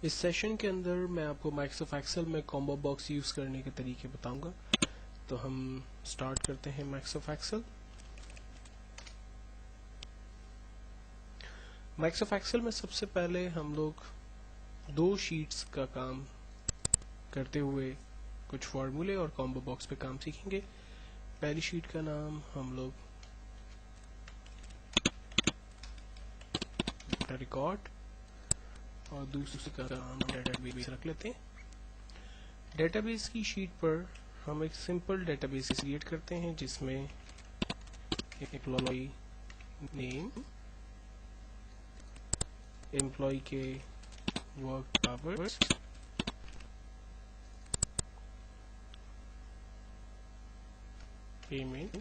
इस सेशन के अंदर मैं आपको माइक्रोसॉफ्ट एक्सेल में कॉम्बो बॉक्स यूज़ करने के तरीके बताऊंगा। तो हम स्टार्ट करते हैं माइक्रोसॉफ्ट एक्सेल। माइक्रोसॉफ्ट एक्सेल में सबसे पहले हम लोग दो शीट्स का काम करते हुए कुछ फॉर्मूले और कॉम्बो बॉक्स पे काम सीखेंगे। पहली शीट का नाम हम लोग डेटा रिकॉर्ड और दूसरी का नाम डेटाबेस रख लेते हैं। डेटाबेस की शीट पर हम एक सिंपल डेटाबेस क्रिएट करते हैं जिसमें एम्प्लॉय नेम, एम्प्लॉय के work hours, payment,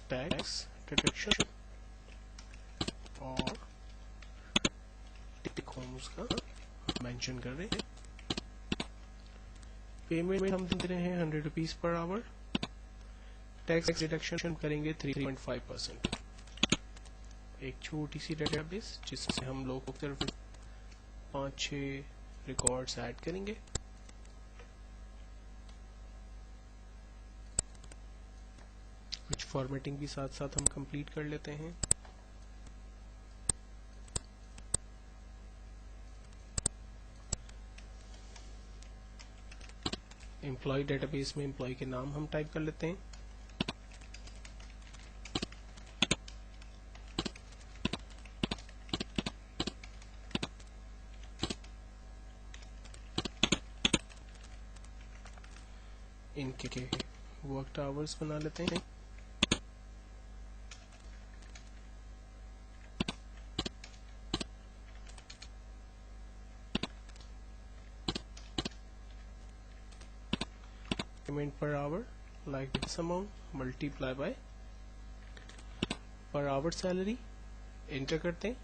tax deduction और टिक होम उसका मेंशन कर रहे हैं। पेमेंट में हम दे रहे हैं 100 rupees per hour. Tax deduction करेंगे 3.5%। एक छोटी सी डेटाबेस जिसमें हम लोग को सिर्फ 5-6 रिकॉर्ड्स ऐड करेंगे। कुछ फॉर्मेटिंग भी साथ साथ हम कंप्लीट कर लेते हैं। एम्प्लॉय डेटाबेस में एम्प्लॉय के नाम हम टाइप कर लेते हैं। इनके वर्क आवर्स बना लेते हैं। Payment per hour like this amount multiply by per hour salary enter करते हैं।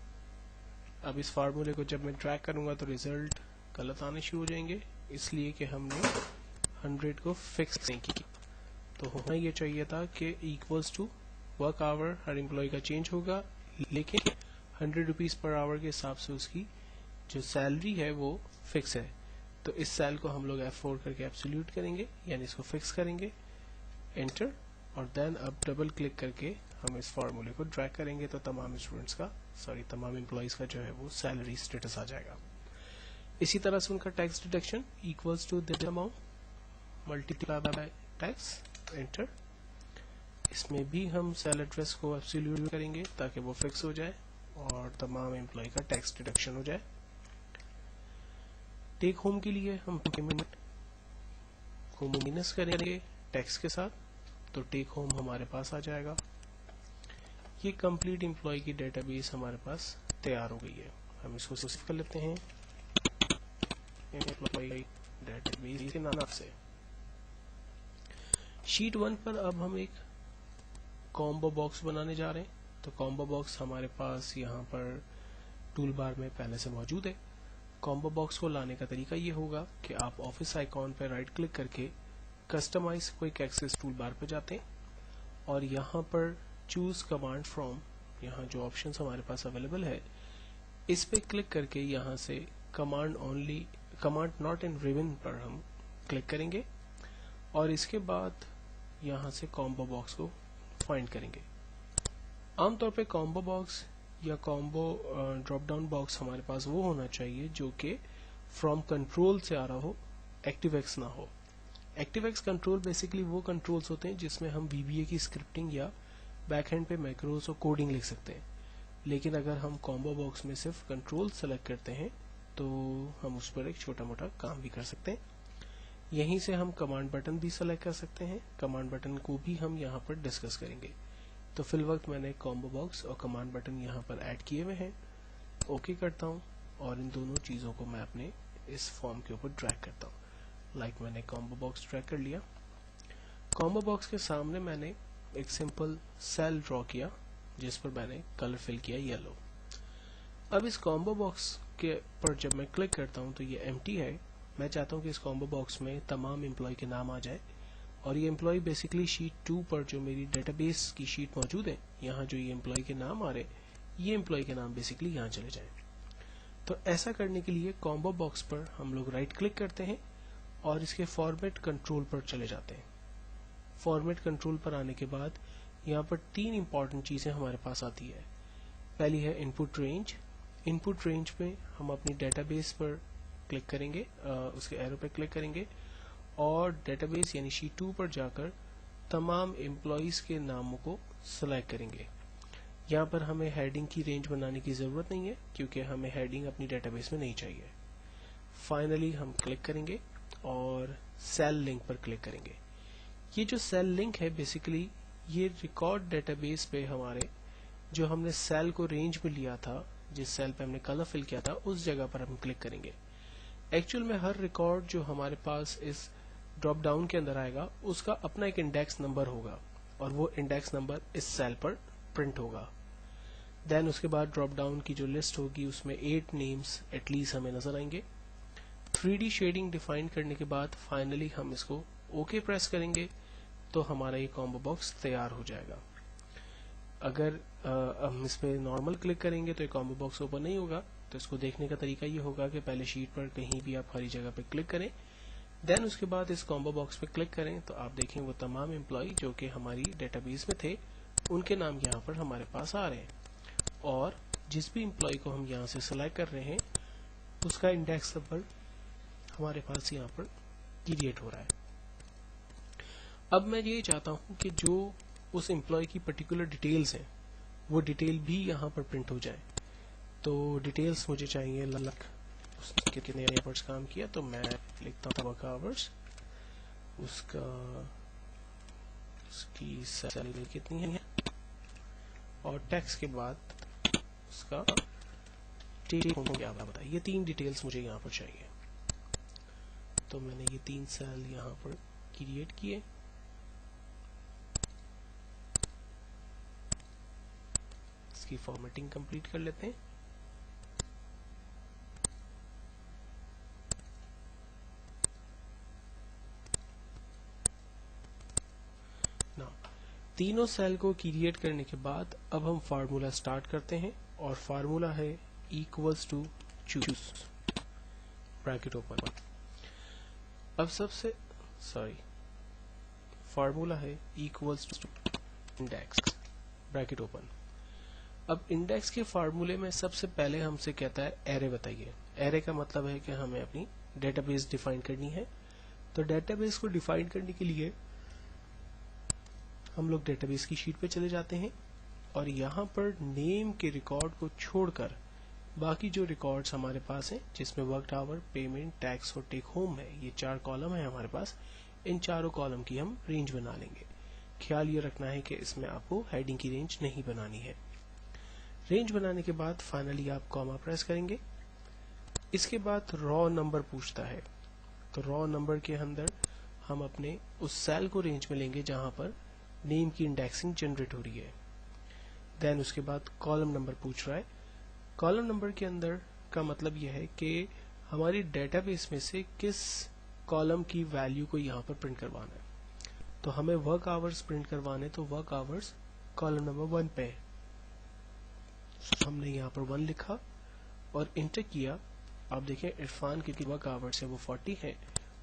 अब इस फार्मूले को जब मैं ट्रैक करूंगा तो रिजल्ट गलत आने शुरू हो जाएंगे, इसलिए कि हमने 100 को फिक्स नहीं की। तो होना ये चाहिए था कि इक्वल्स टू वर्क आवर हर एम्प्लॉय का चेंज होगा, लेकिन 100 रुपीज पर आवर के हिसाब से उसकी जो सैलरी है वो फिक्स है। तो इस सेल को हम लोग F4 करके एब्सोल्यूट करेंगे, यानी इसको फिक्स करेंगे, एंटर, और देन अब डबल क्लिक करके हम इस फार्मूले को ड्रैग करेंगे तो तमाम स्टूडेंट्स का तमाम एम्प्लॉइज का जो है वो सैलरी स्टेटस आ जाएगा। इसी तरह से उनका tax deduction equals to this amount multiply by tax, enter. इसमें भी हम सेल एड्रेस को एब्सोल्यूट करेंगे ताकि वो फिक्स हो जाए और तमाम एम्प्लॉय का टैक्स डिडक्शन हो जाए। टेक होम के लिए हम पेमेंट को माइनस करेंगे टैक्स के साथ, तो टेक होम हमारे पास आ जाएगा। ये कंप्लीट एम्प्लॉय की डेटाबेस हमारे पास तैयार हो गई है। हम इसको सेव कर लेते हैं एम्प्लॉय डेटाबेस के नाम से। शीट 1 पर अब हम एक कॉम्बो बॉक्स बनाने जा रहे हैं। तो कॉम्बो बॉक्स हमारे पास यहाँ पर टूल बार में पहले से मौजूद है। कॉम्बो बॉक्स को लाने का तरीका ये होगा कि आप ऑफिस आइकॉन पर राइट क्लिक करके customise quick access tool bar पर जाते हैं और यहाँ पर चूज कमांड फ्रॉम, यहाँ जो ऑप्शंस हमारे पास अवेलेबल है इस पे क्लिक करके यहाँ से कमांड नॉट इन रिबन पर हम क्लिक करेंगे और इसके बाद यहाँ से कॉम्बो बॉक्स को फाइंड करेंगे। आमतौर पे कॉम्बो बॉक्स या कॉम्बो ड्रॉप डाउन बॉक्स हमारे पास वो होना चाहिए जो कि फ्रॉम कंट्रोल से आ रहा हो, एक्टिव-एक्स ना हो। एक्टिव-एक्स कंट्रोल बेसिकली वो कंट्रोल्स होते हैं जिसमें हम VBA की स्क्रिप्टिंग या बैकएंड पे मैक्रोस और कोडिंग लिख सकते हैं। लेकिन अगर हम कॉम्बो बॉक्स में सिर्फ कंट्रोल सेलेक्ट करते हैं तो हम उस पर एक छोटा मोटा काम भी कर सकते हैं। यहीं से हम कमांड बटन भी सेलेक्ट कर सकते हैं। कमांड बटन को भी हम यहाँ पर डिस्कस करेंगे। तो फिल वक्त मैंने कॉम्बो बॉक्स और कमांड बटन यहाँ पर ऐड किए हुए हैं। ओके करता हूँ और इन दोनों चीज़ों को मैं अपने इस फॉर्म के ऊपर ड्रैग करता हूँ। लाइक मैंने कॉम्बो बॉक्स ड्रैग कर लिया। कॉम्बो बॉक्स के सामने मैंने एक सिंपल सेल ड्रॉ किया जिस पर मैंने कलर फिल किया येलो। अब इस कॉम्बो बॉक्स के पर जब मैं क्लिक करता हूँ तो ये एम्प्टी है। मैं चाहता हूँ कि इस कॉम्बो बॉक्स में तमाम एम्प्लॉय के नाम आ जाए और ये एम्प्लॉय बेसिकली शीट 2 पर जो मेरी डेटाबेस की शीट मौजूद है, यहाँ जो ये एम्प्लॉय के नाम आ रहे, ये एम्प्लॉय के नाम बेसिकली यहाँ चले जाएं। तो ऐसा करने के लिए कॉम्बो बॉक्स पर हम लोग राइट क्लिक करते हैं और इसके फॉर्मेट कंट्रोल पर चले जाते हैं। फॉर्मेट कंट्रोल पर आने के बाद यहाँ पर 3 इंपॉर्टेंट चीजें हमारे पास आती है। पहली है इनपुट रेंज। इनपुट रेंज में हम अपनी डेटाबेस पर क्लिक करेंगे, उसके एरो पर क्लिक करेंगे और डेटाबेस यानी शीट 2 पर जाकर तमाम एम्प्लॉइज के नामों को सिलेक्ट करेंगे। यहाँ पर हमें हेडिंग की रेंज बनाने की जरूरत नहीं है क्योंकि हमें हेडिंग अपनी डेटाबेस में नहीं चाहिए। फाइनली हम क्लिक करेंगे और सेल लिंक पर क्लिक करेंगे। ये जो सेल लिंक है बेसिकली ये रिकॉर्ड डेटाबेस पे हमारे जो हमने सेल को रेंज में लिया था, जिस सेल पे हमने कलर फिल किया था, उस जगह पर हम क्लिक करेंगे। एक्चुअल में हर रिकॉर्ड जो हमारे पास इस ड्रॉप डाउन के अंदर आएगा उसका अपना एक इंडेक्स नंबर होगा और वो इंडेक्स नंबर इस सेल पर प्रिंट होगा। देन उसके बाद ड्रॉप डाउन की जो लिस्ट होगी उसमें 8 नेम्स एटलीस्ट हमें नजर आएंगे। 3D शेडिंग डिफाइन करने के बाद फाइनली हम इसको ओके प्रेस करेंगे तो हमारा ये कॉम्बो बॉक्स तैयार हो जाएगा। अगर हम इस पे नॉर्मल क्लिक करेंगे तो ये कॉम्बो बॉक्स ओपन नहीं होगा। तो इसको देखने का तरीका ये होगा कि पहले शीट पर कहीं भी आप खाली जगह पे क्लिक करें, देन उसके बाद इस कॉम्बो बॉक्स पे क्लिक करें तो आप देखें वो तमाम एम्प्लॉय जो कि हमारी डेटाबेस में थे उनके नाम यहाँ पर हमारे पास आ रहे हैं और जिस भी एम्प्लॉय को हम यहाँ से सिलेक्ट कर रहे हैं उसका इंडेक्स नंबर हमारे पास यहाँ पर क्रिएट हो रहा है। अब मैं ये चाहता हूँ कि जो उस एम्प्लॉय की पर्टिकुलर डिटेल्स हैं वो डिटेल भी यहाँ पर प्रिंट हो जाए। तो डिटेल्स मुझे चाहिए लक उसने कितने आवर्स काम किया, तो मैं लिखता हूँ वर्क आवर्स, उसकी सैलरी कितनी है और टैक्स के बाद उसका टेक होम क्या बताइए। ये 3 डिटेल्स मुझे यहाँ पर चाहिए। तो मैंने ये 3 सेल यहाँ पर क्रिएट किए। इसकी फॉर्मेटिंग कंप्लीट कर लेते हैं। तीनों सेल को क्रिएट करने के बाद अब हम फार्मूला स्टार्ट करते हैं और फार्मूला है equals to choose bracket open. अब फार्मूला है equals to index bracket open. अब इंडेक्स के फार्मूले में सबसे पहले हमसे कहता है एरे बताइए। एरे का मतलब है कि हमें अपनी डेटाबेस डिफाइन करनी है। तो डेटाबेस को डिफाइन करने के लिए हम लोग डेटाबेस की शीट पे चले जाते हैं और यहाँ पर नेम के रिकॉर्ड को छोड़कर बाकी जो रिकॉर्ड्स हमारे पास हैं जिसमें वर्क आवर, पेमेंट, टैक्स और टेक होम है, ये 4 कॉलम है हमारे पास। इन चारों कॉलम की हम रेंज बना लेंगे। ख्याल ये रखना है कि इसमें आपको हेडिंग की रेंज नहीं बनानी है। रेंज बनाने के बाद फाइनली आप कॉमा प्रेस करेंगे। इसके बाद रॉ नंबर पूछता है, तो रॉ नंबर के अंदर हम अपने उस सेल को रेंज में लेंगे जहां पर नेम की इंडेक्सिंग जनरेट हो रही है। देन उसके बाद कॉलम नंबर पूछ रहा है। कॉलम नंबर के अंदर का मतलब यह है कि हमारी डेटाबेस में से किस कॉलम की वैल्यू को यहाँ पर प्रिंट करवाना है। तो हमें वर्क आवर्स प्रिंट करवाने, तो वर्क आवर्स कॉलम नंबर 1 पे है। हमने यहाँ पर 1 लिखा और इंटर किया। आप देखें इरफान की वर्क आवर्स है वो 40 है,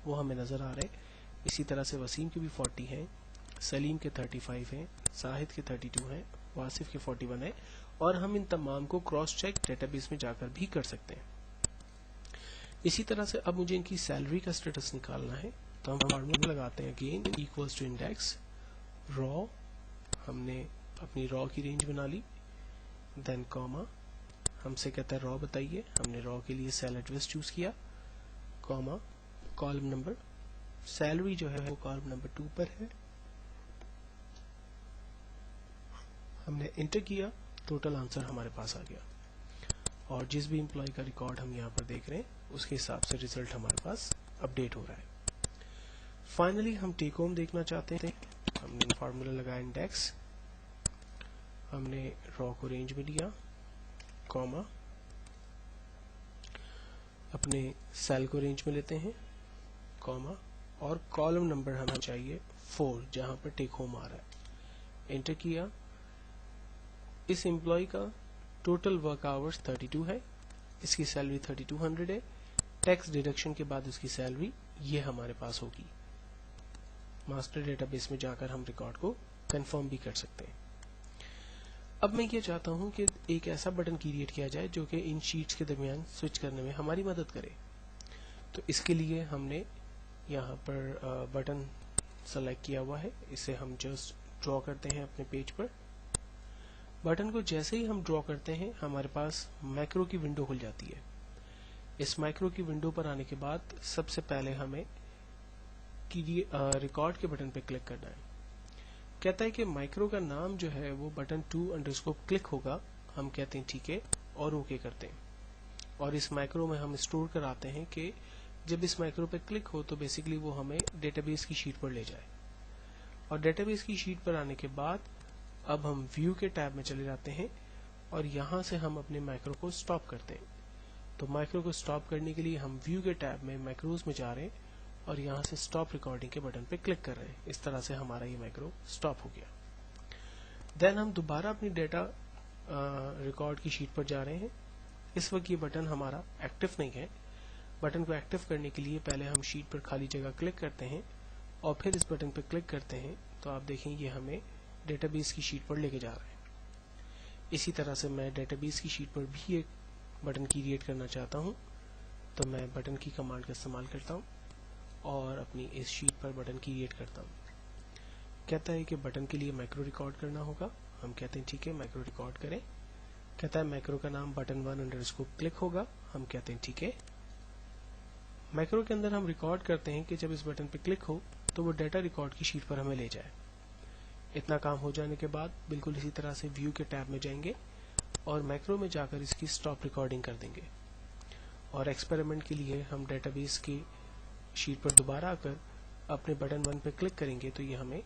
वो हमें नजर आ रहे हैं। इसी तरह से वसीम की भी 40 है, सलीम के 35 हैं, साहिद के 32 हैं, वासिफ के 41 है और हम इन तमाम को क्रॉस चेक डेटाबेस में जाकर भी कर सकते हैं। इसी तरह से अब मुझे इनकी सैलरी का स्टेटस निकालना है, तो हम फार्मूला लगाते हैं again equals to index row. हमने अपनी रॉ की रेंज बना ली। देन कॉमा, हमसे कहता है रॉ बताइए। हमने रॉ के लिए सेल एड्रेस चूज किया। कॉमा, कॉलम नंबर, सैलरी जो है वो कॉलम नंबर 2 पर है। हमने इंटर किया, टोटल आंसर हमारे पास आ गया और जिस भी एम्प्लॉय का रिकॉर्ड हम यहाँ पर देख रहे हैं उसके हिसाब से रिजल्ट हमारे पास अपडेट हो रहा है। फाइनली हम टेक होम देखना चाहते थे। हमने फार्मूला लगाया इंडेक्स, हमने रॉ को रेंज में लिया, कॉमा, अपने सेल को रेंज में लेते हैं, कॉमा, और कॉलम नंबर हमें चाहिए 4 जहां पर टेक होम आ रहा है। इंटर किया। इस एम्प्लॉय का टोटल वर्क आवर्स 32 है। इसकी सैलरी 3200 है, टैक्स डिडक्शन के बाद उसकी सैलरी ये हमारे पास होगी। मास्टर डेटाबेस में जाकर हम रिकॉर्ड को कंफर्म भी कर सकते हैं। अब मैं ये चाहता हूं कि एक ऐसा बटन क्रिएट किया जाए जो कि इन शीट्स के दरमियान स्विच करने में हमारी मदद करे। तो इसके लिए हमने यहाँ पर बटन सेलेक्ट किया हुआ है, इसे हम जस्ट ड्रॉ करते हैं अपने पेज पर। बटन को जैसे ही हम ड्रॉ करते हैं हमारे पास मैक्रो की विंडो खुल जाती है। इस मैक्रो की विंडो पर आने के बाद सबसे पहले हमें रिकॉर्ड के बटन पर क्लिक करना है। कहता है कि माइक्रो का नाम जो है वो बटन 2_ क्लिक होगा। हम कहते हैं ठीक है और ओके करते हैं। और इस माइक्रो में हम स्टोर कराते हैं कि जब इस माइक्रो पे क्लिक हो तो बेसिकली वो हमें डेटाबेस की शीट पर ले जाए। और डेटाबेस की शीट पर आने के बाद अब हम व्यू के टैब में चले जाते हैं और यहाँ से हम अपने माइक्रो को स्टॉप करते हैं। तो माइक्रो को स्टॉप करने के लिए हम व्यू के टैब में माइक्रोज में जा रहे हैं और यहाँ से स्टॉप रिकॉर्डिंग के बटन पे क्लिक कर रहे हैं। इस तरह से हमारा ये माइक्रो स्टॉप हो गया। देन हम दोबारा अपनी डेटा रिकॉर्ड की शीट पर जा रहे हैं। इस वक्त ये बटन हमारा एक्टिव नहीं है। बटन को एक्टिव करने के लिए पहले हम शीट पर खाली जगह क्लिक करते हैं और फिर इस बटन पर क्लिक करते हैं तो आप देखें ये हमें डेटाबेस की शीट पर लेके जा रहा है। इसी तरह से मैं डेटाबेस की शीट पर भी एक बटन क्रिएट करना चाहता हूँ, तो मैं बटन की कमांड का इस्तेमाल करता हूँ और अपनी इस शीट पर बटन क्रिएट करता हूँ। कहता है कि बटन के लिए मैक्रो रिकॉर्ड करना होगा। हम कहते हैं ठीक है मैक्रो रिकॉर्ड करें। कहता है मैक्रो का नाम बटन 1_ क्लिक होगा। हम कहते हैं ठीक है। मैक्रो के अंदर हम रिकॉर्ड करते हैं कि जब इस बटन पर क्लिक हो तो वो डाटा रिकॉर्ड की शीट पर हमें ले जाए। इतना काम हो जाने के बाद बिल्कुल इसी तरह से व्यू के टैब में जाएंगे और मैक्रो में जाकर इसकी स्टॉप रिकॉर्डिंग कर देंगे। और एक्सपेरिमेंट के लिए हम डेटाबेस की शीट पर दोबारा आकर अपने बटन 1 पर क्लिक करेंगे तो ये हमें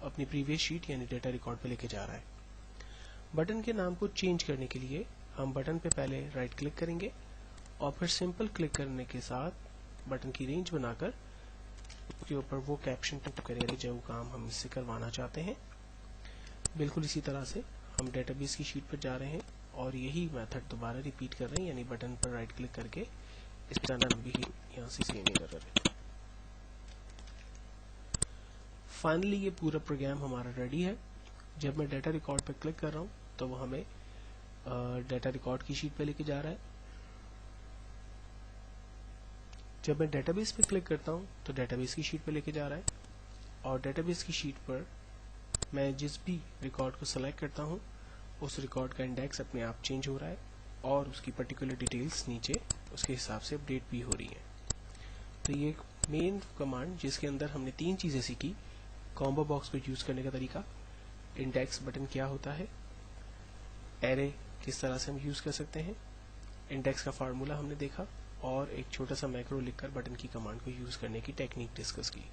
अपनी प्रीवियस शीट यानी डेटा रिकॉर्ड पे लेके जा रहा है। बटन के नाम को चेंज करने के लिए हम बटन पे पहले राइट क्लिक करेंगे और फिर सिंपल क्लिक करने के साथ बटन की रेंज बनाकर उसके ऊपर वो कैप्शन टाइप करेंगे जो काम हम इससे करवाना चाहते हैं। बिल्कुल इसी तरह से हम डेटाबेस की शीट पर जा रहे हैं और यही मेथड दोबारा रिपीट कर रहे हैं, यानी बटन पर राइट क्लिक करके इस तरह भी यहाँ से सेम ही कर रहे हैं। फाइनली ये पूरा प्रोग्राम हमारा रेडी है। जब मैं डाटा रिकॉर्ड पर क्लिक कर रहा हूँ तो वो हमें डाटा रिकॉर्ड की शीट पे लेके जा रहा है। जब मैं डेटाबेस पे क्लिक करता हूँ तो डेटाबेस की शीट पे लेके जा रहा है और डेटाबेस की शीट पर मैं जिस भी रिकॉर्ड को सेलेक्ट करता हूँ उस रिकॉर्ड का इंडेक्स अपने आप चेंज हो रहा है और उसकी पर्टिकुलर डिटेल्स नीचे उसके हिसाब से अपडेट भी हो रही हैं। तो ये एक मेन कमांड जिसके अंदर हमने 3 चीज़ें सीखी। कॉम्बो बॉक्स को यूज़ करने का तरीका, इंडेक्स बटन क्या होता है, एरे किस तरह से हम यूज़ कर सकते हैं, इंडेक्स का फार्मूला हमने देखा और एक छोटा सा मैक्रो लिखकर बटन की कमांड को यूज़ करने की टेक्निक डिस्कस की।